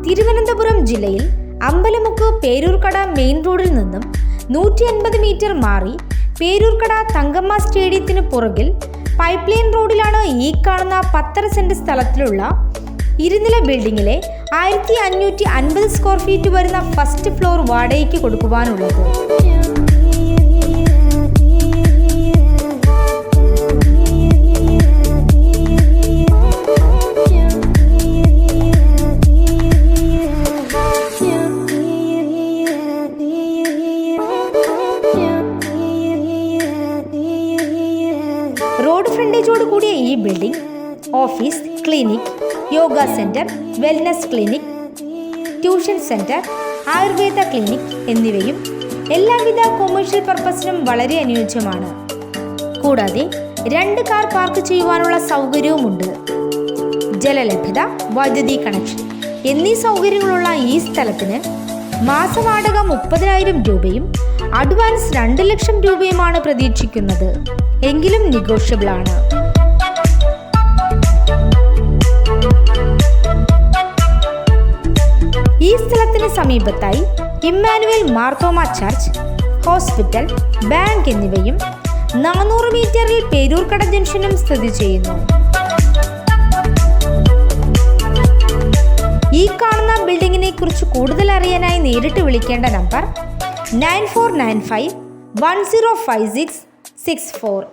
തിരുവനന്തപുരം ജില്ലയിൽ അമ്പലമുക്ക് പേരൂർക്കട മെയിൻ റോഡിൽ നിന്നും 150 മീറ്റർ മാറി പേരൂർക്കട തങ്കമ്മ സ്റ്റേഡിയത്തിന് പുറകിൽ പൈപ്പ് ലൈൻ റോഡിലാണ് ഈ കാണുന്ന 10 സെന്റ് സ്ഥലത്തിലുള്ള ഇരുനില ബിൽഡിങ്ങിലെ 1550 സ്ക്വയർ ഫീറ്റ് വരുന്ന ഫസ്റ്റ് ഫ്ലോർ വാടകയ്ക്ക് കൊടുക്കുവാനുള്ളത്. റോഡ് ഫ്രണ്ടേജോട് കൂടിയ ഈ building office, clinic, yoga centre, wellness clinic, tuition centre, Ayurveda clinic എന്നിവയും എല്ലാവിധ കൊമേഴ്ഷ്യൽ പർപ്പസിനും വളരെ അനുയോജ്യമാണ്. കൂടാതെ 2 കാർ പാർക്ക് ചെയ്യുവാനുള്ള സൗകര്യവുമുണ്ട്. ജലലഭ്യത, വൈദ്യുതി കണക്ഷൻ എന്നീ സൗകര്യങ്ങളുള്ള ഈ സ്ഥലത്തിന് മാസവാടക 30,000 രൂപയും അഡ്വാൻസ് 2 ലക്ഷം രൂപയുമാണ് പ്രതീക്ഷിക്കുന്നത്. എങ്കിലും നെഗോഷ്യബിൾ ആണ്. ഈ സ്ഥലത്തിന് സമീപത്തായി Emmanuel Marthoma church, hospital, bank എന്നിവയും 400 മീറ്ററിൽ പേരൂർക്കട ജംഗ്ഷനും സ്ഥിതി ചെയ്യുന്നു. ഈ കാണുന്ന ബിൽഡിങ്ങിനെ കുറിച്ച് കൂടുതൽ അറിയാനായി നേരിട്ട് വിളിക്കേണ്ട നമ്പർ 9495 105664.